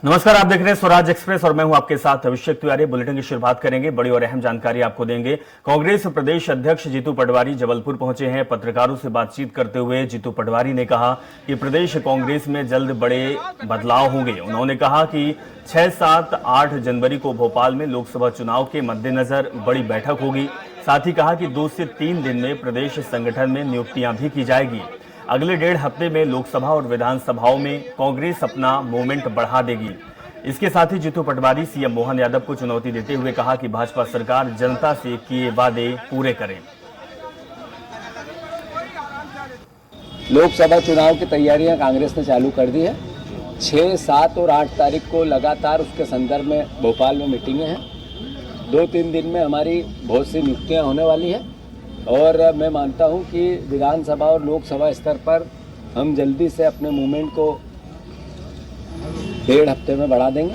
नमस्कार, आप देख रहे हैं स्वराज एक्सप्रेस और मैं हूं आपके साथ अभिषेक तिवारी। बुलेटिन की शुरुआत करेंगे। बड़ी और अहम जानकारी आपको देंगे। कांग्रेस प्रदेश अध्यक्ष जीतू पटवारी जबलपुर पहुंचे हैं। पत्रकारों से बातचीत करते हुए जीतू पटवारी ने कहा कि प्रदेश कांग्रेस में जल्द बड़े बदलाव होंगे। उन्होंने कहा कि 6, 7, 8 जनवरी को भोपाल में लोकसभा चुनाव के मद्देनजर बड़ी बैठक होगी। साथ ही कहा कि 2 से 3 दिन में प्रदेश संगठन में नियुक्तियां भी की जाएगी। अगले 1.5 हफ्ते में लोकसभा और विधानसभाओं में कांग्रेस अपना मूवमेंट बढ़ा देगी। इसके साथ ही जीतू पटवारी सीएम मोहन यादव को चुनौती देते हुए कहा कि भाजपा सरकार जनता से किए वादे पूरे करे। लोकसभा चुनाव की तैयारियां कांग्रेस ने चालू कर दी है। 6, 7 और 8 तारीख को लगातार उसके संदर्भ में भोपाल में मीटिंगें हैं। 2-3 दिन में हमारी बहुत सी नियुक्तियां होने वाली हैं और मैं मानता हूं कि विधानसभा और लोकसभा स्तर पर हम जल्दी से अपने मूवमेंट को 1.5 हफ्ते में बढ़ा देंगे।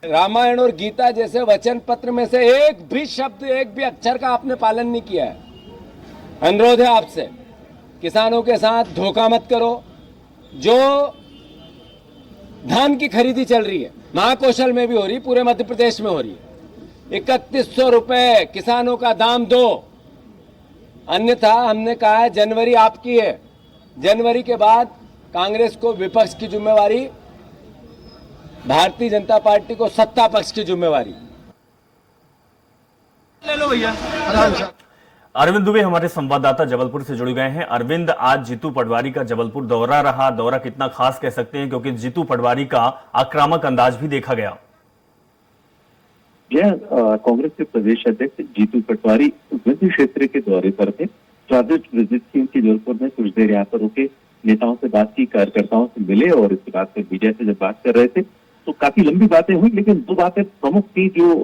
रामायण और गीता जैसे वचन पत्र में से एक भी शब्द, एक भी अक्षर का आपने पालन नहीं किया है। अनुरोध है आपसे, किसानों के साथ धोखा मत करो। जो धान की खरीदी चल रही है, महाकौशल में भी हो रही, पूरे मध्य प्रदेश में हो रही है। 3100 रुपए किसानों का दाम दो, अन्यथा हमने कहा है जनवरी आपकी है। जनवरी के बाद कांग्रेस को विपक्ष की जिम्मेवारी, भारतीय जनता पार्टी को सत्ता पक्ष की जिम्मेवारी। ले लो भैया। अरविंद दुबे हमारे संवाददाता जबलपुर से जुड़ गए हैं। अरविंद, आज जीतू पटवारी का जबलपुर दौरा रहा। दौरा कितना खास कह सकते हैं, क्योंकि जीतू पटवारी का आक्रामक अंदाज भी देखा गया। कांग्रेस के प्रदेश अध्यक्ष जीतू पटवारी विभिन्न क्षेत्र के दौरे पर थे। प्रोजेक्ट विजिट की उनकी जबलपुर में कुछ देर यहाँ पर रुके, नेताओं से बात की, कार्यकर्ताओं से मिले और इसके बाद फिर मीडिया से जब बात कर रहे थे तो काफी लंबी बातें हुई, लेकिन 2 बातें प्रमुख थी जो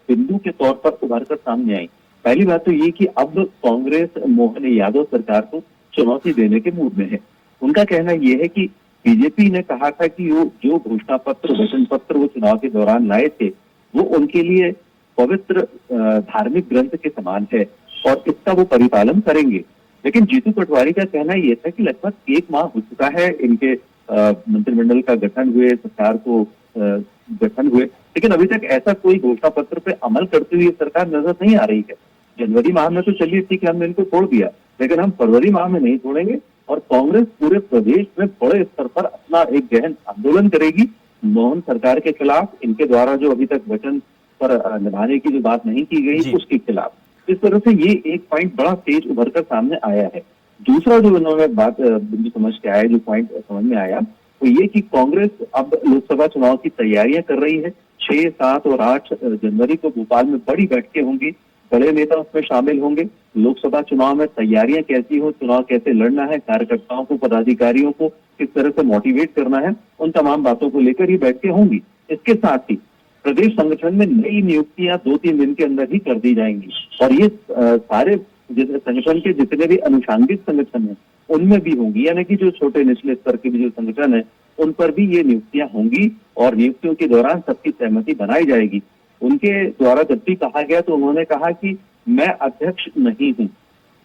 बिंदु के तौर पर उभर कर सामने आई। पहली बात तो ये कि अब कांग्रेस मोहन यादव सरकार को चुनौती देने के मूड में है। उनका कहना यह है कि बीजेपी ने कहा था कि वो जो घोषणा पत्र, वचन पत्र वो चुनाव के दौरान लाए थे वो उनके लिए पवित्र धार्मिक ग्रंथ के समान है और इसका वो परिपालन करेंगे। लेकिन जीतू पटवारी का कहना यह था कि लगभग 1 माह हो चुका है इनके मंत्रिमंडल का गठन हुए, सरकार को गठन हुए, लेकिन अभी तक ऐसा कोई घोषणा पत्र पे अमल करती हुई सरकार नजर नहीं आ रही है। जनवरी माह में तो चलिए ठीक है, हमने इनको छोड़ दिया, लेकिन हम फरवरी माह में नहीं छोड़ेंगे और कांग्रेस पूरे प्रदेश में बड़े स्तर पर अपना एक गहन आंदोलन करेगी मोहन सरकार के खिलाफ। इनके द्वारा जो अभी तक वचन पर निभाने की जो बात नहीं की गई उसके खिलाफ। इस तरह से ये एक पॉइंट बड़ा तेज उभर कर सामने आया है। दूसरा जो उन्होंने बात बिंदु समझ के आया, जो पॉइंट समझ में आया, वो ये कि कांग्रेस अब लोकसभा चुनाव की तैयारियां कर रही है। 6, 7 और 8 जनवरी को भोपाल में बड़ी बैठकें होंगी, बड़े नेता उसमें शामिल होंगे। लोकसभा चुनाव में तैयारियां कैसी हो, चुनाव कैसे लड़ना है, कार्यकर्ताओं को, पदाधिकारियों को किस तरह से मोटिवेट करना है, उन तमाम बातों को लेकर ये बैठकें होंगी। इसके साथ ही प्रदेश संगठन में नई नियुक्तियां 2-3 दिन के अंदर ही कर दी जाएंगी और ये सारे संगठन के जितने भी अनुषांगिक संगठन हैं उनमें भी होंगी, यानी कि जो छोटे निचले स्तर के भी जो संगठन है उन पर भी ये नियुक्तियां होंगी और नियुक्तियों के दौरान सबकी सहमति बनाई जाएगी। उनके द्वारा जब भी कहा गया तो उन्होंने कहा कि मैं अध्यक्ष नहीं हूं,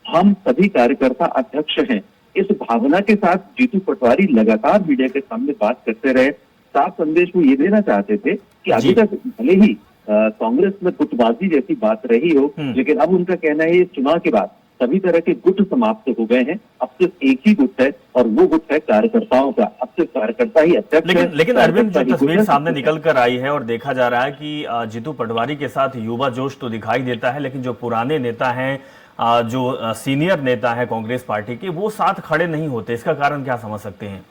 हम सभी कार्यकर्ता अध्यक्ष हैं। इस भावना के साथ जीतू पटवारी लगातार मीडिया के सामने बात करते रहे। साफ संदेश वो ये देना चाहते थे कि अभी तक भले ही कांग्रेस में गुटबाजी जैसी बात रही हो, लेकिन अब उनका कहना है चुनाव के बाद सभी तरह के गुट समाप्त हो गए हैं। अब सिर्फ एक ही गुट है और वो गुट है कार्यकर्ताओं का। अब सिर्फ कार्यकर्ता ही अध्यक्ष है। लेकिन अरविंद, जो तस्वीर सामने निकल कर आई है और देखा जा रहा है कि जीतू पटवारी के साथ युवा जोश तो दिखाई देता है, लेकिन जो पुराने नेता हैं, जो सीनियर नेता है कांग्रेस पार्टी के, वो साथ खड़े नहीं होते। इसका कारण क्या समझ सकते हैं?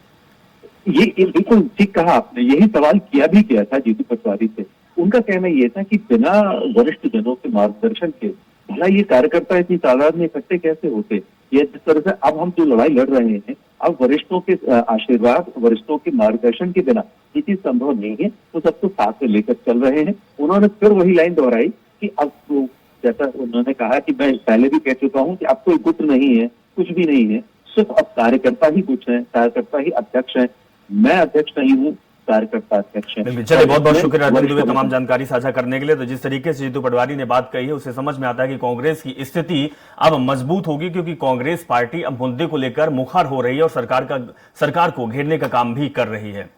ये बिल्कुल ठीक कहा आपने, यही सवाल किया भी गया था जीतू पटवारी से। उनका कहना यह था कि बिना वरिष्ठ जनों के मार्गदर्शन के भला ये कार्यकर्ता इतनी तादाद में इकट्ठे कैसे होते। ये जिस तरह से अब हम जो लड़ाई लड़ रहे हैं, अब वरिष्ठों के आशीर्वाद, वरिष्ठों के मार्गदर्शन के बिना ये चीज संभव नहीं है, तो सबको साथ में लेकर चल रहे हैं। उन्होंने फिर वही लाइन दोहराई कि अब तो जैसा उन्होंने कहा कि मैं पहले भी कह चुका हूं कि अब कोई गुट नहीं है, कुछ भी नहीं है, सिर्फ अब कार्यकर्ता ही गुट है, कार्यकर्ता ही अध्यक्ष है। मैं अध्यक्ष नहीं हूँ, कार्यकर्ता अध्यक्ष है। चलिए, बहुत बहुत शुक्रिया अरविंद दुबे तमाम जानकारी साझा करने के लिए। तो जिस तरीके से जीतू पटवारी ने बात कही है उससे समझ में आता है कि कांग्रेस की स्थिति अब मजबूत होगी, क्योंकि कांग्रेस पार्टी अब मुद्दे को लेकर मुखर हो रही है और सरकार को घेरने का काम भी कर रही है।